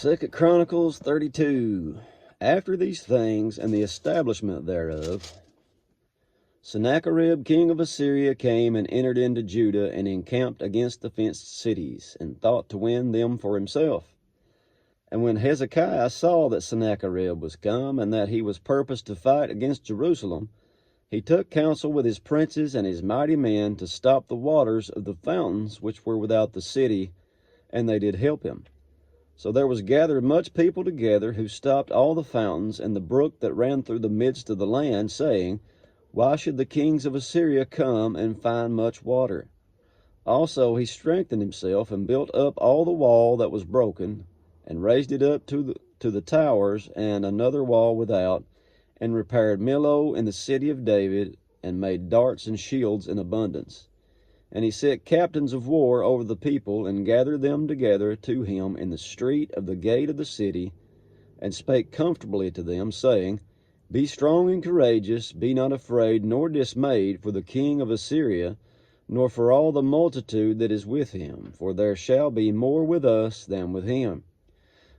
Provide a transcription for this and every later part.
2 Chronicles 32. After these things and the establishment thereof, Sennacherib king of Assyria came and entered into Judah and encamped against the fenced cities, and thought to win them for himself. And when Hezekiah saw that Sennacherib was come, and that he was purposed to fight against Jerusalem, he took counsel with his princes and his mighty men to stop the waters of the fountains which were without the city, and they did help him. So there was gathered much people together, who stopped all the fountains and the brook that ran through the midst of the land, saying, Why should the kings of Assyria come and find much water? Also he strengthened himself, and built up all the wall that was broken, and raised it up to the towers, and another wall without, and repaired Millo in the city of David, and made darts and shields in abundance. And he set captains of war over the people, and gathered them together to him in the street of the gate of the city, and spake comfortably to them, saying, Be strong and courageous, be not afraid nor dismayed for the king of Assyria, nor for all the multitude that is with him, for there shall be more with us than with him.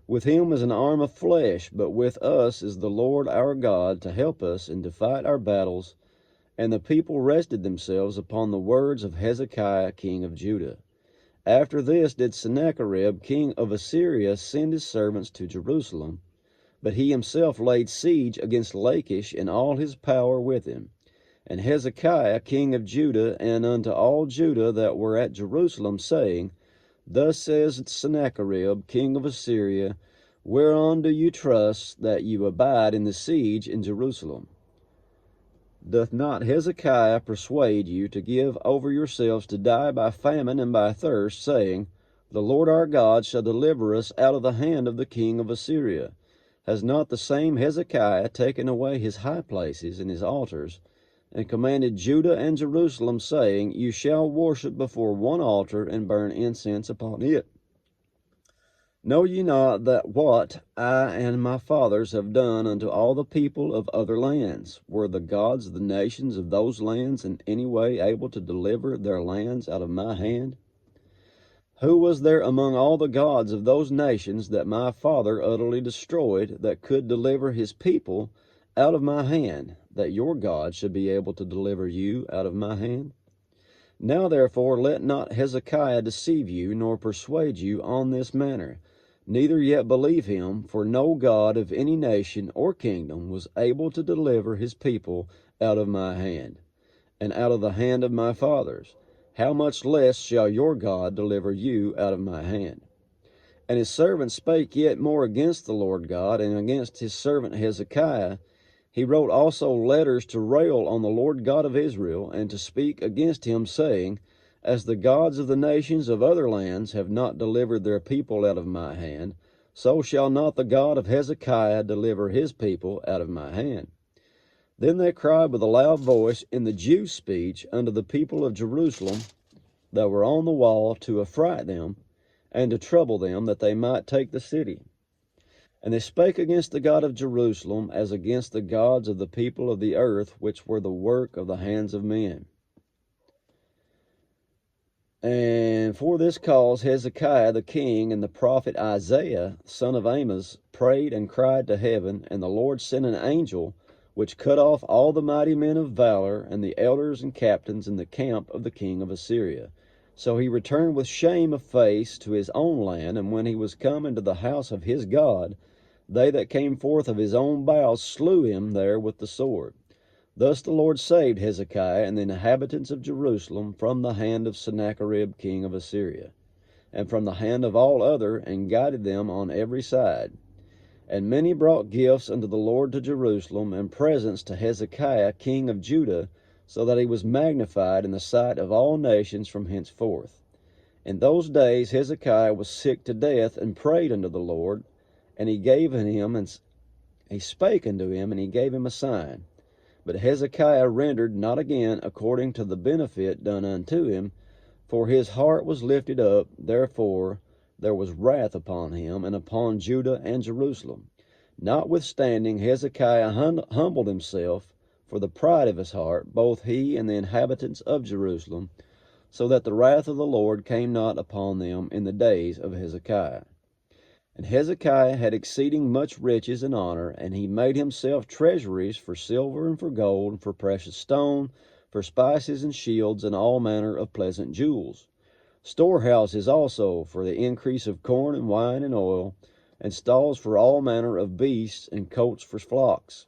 With him is an arm of flesh, but with us is the Lord our God to help us and to fight our battles. And the people rested themselves upon the words of Hezekiah king of Judah. After this did Sennacherib king of Assyria send his servants to Jerusalem, but he himself laid siege against Lachish and all his power with him. And Hezekiah king of Judah, and unto all Judah that were at Jerusalem, saying, Thus says Sennacherib king of Assyria, Whereon do you trust that you abide in the siege in Jerusalem? Doth not Hezekiah persuade you to give over yourselves to die by famine and by thirst, saying, The Lord our God shall deliver us out of the hand of the king of Assyria? Has not the same Hezekiah taken away his high places and his altars, and commanded Judah and Jerusalem, saying, You shall worship before one altar, and burn incense upon it? Know ye not that what I and my fathers have done unto all the people of other lands? Were the gods of the nations of those lands in any way able to deliver their lands out of my hand? Who was there among all the gods of those nations that my father utterly destroyed, that could deliver his people out of my hand, that your God should be able to deliver you out of my hand? Now therefore let not Hezekiah deceive you, nor persuade you on this manner, neither yet believe him, for no God of any nation or kingdom was able to deliver his people out of my hand, and out of the hand of my fathers. How much less shall your God deliver you out of my hand? And his servant spake yet more against the Lord God, and against his servant Hezekiah. He wrote also letters to rail on the Lord God of Israel, and to speak against him, saying, As the gods of the nations of other lands have not delivered their people out of my hand, so shall not the God of Hezekiah deliver his people out of my hand. Then they cried with a loud voice in the Jews' speech unto the people of Jerusalem that were on the wall, to affright them, and to trouble them, that they might take the city. And they spake against the God of Jerusalem, as against the gods of the people of the earth, which were the work of the hands of men. And for this cause Hezekiah the king and the prophet Isaiah, son of Amos, prayed and cried to heaven, and the Lord sent an angel, which cut off all the mighty men of valor, and the elders and captains in the camp of the king of Assyria. So he returned with shame of face to his own land, and when he was come into the house of his God, they that came forth of his own bowels slew him there with the sword. Thus the Lord saved Hezekiah and the inhabitants of Jerusalem from the hand of Sennacherib king of Assyria, and from the hand of all other, and guided them on every side. And many brought gifts unto the Lord to Jerusalem, and presents to Hezekiah king of Judah, so that he was magnified in the sight of all nations from henceforth. In those days Hezekiah was sick to death, and prayed unto the Lord, and he gave him, and he spake unto him, and he gave him a sign. But Hezekiah rendered not again according to the benefit done unto him, for his heart was lifted up. Therefore there was wrath upon him, and upon Judah and Jerusalem. Notwithstanding Hezekiah humbled himself for the pride of his heart, both he and the inhabitants of Jerusalem, so that the wrath of the Lord came not upon them in the days of Hezekiah. And Hezekiah had exceeding much riches and honor, and he made himself treasuries for silver and for gold, and for precious stone, for spices and shields, and all manner of pleasant jewels. Storehouses also for the increase of corn and wine and oil, and stalls for all manner of beasts, and coats for flocks.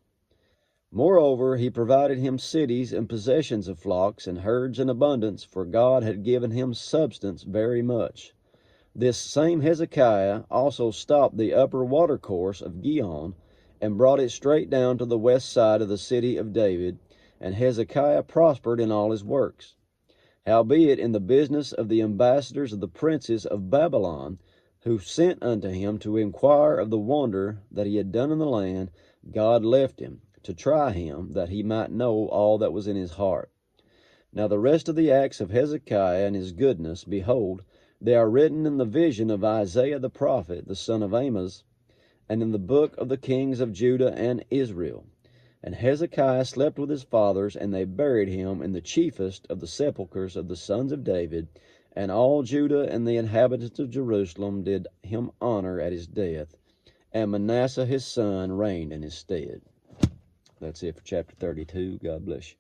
Moreover, he provided him cities and possessions of flocks and herds in abundance, for God had given him substance very much. This same Hezekiah also stopped the upper watercourse of Gihon, and brought it straight down to the west side of the city of David, and Hezekiah prospered in all his works. Howbeit in the business of the ambassadors of the princes of Babylon, who sent unto him to inquire of the wonder that he had done in the land, God left him, to try him, that he might know all that was in his heart. Now the rest of the acts of Hezekiah and his goodness, behold, they are written in the vision of Isaiah the prophet, the son of Amos, and in the book of the kings of Judah and Israel. And Hezekiah slept with his fathers, and they buried him in the chiefest of the sepulchres of the sons of David, and all Judah and the inhabitants of Jerusalem did him honor at his death, and Manasseh his son reigned in his stead. That's it for chapter 32. God bless you.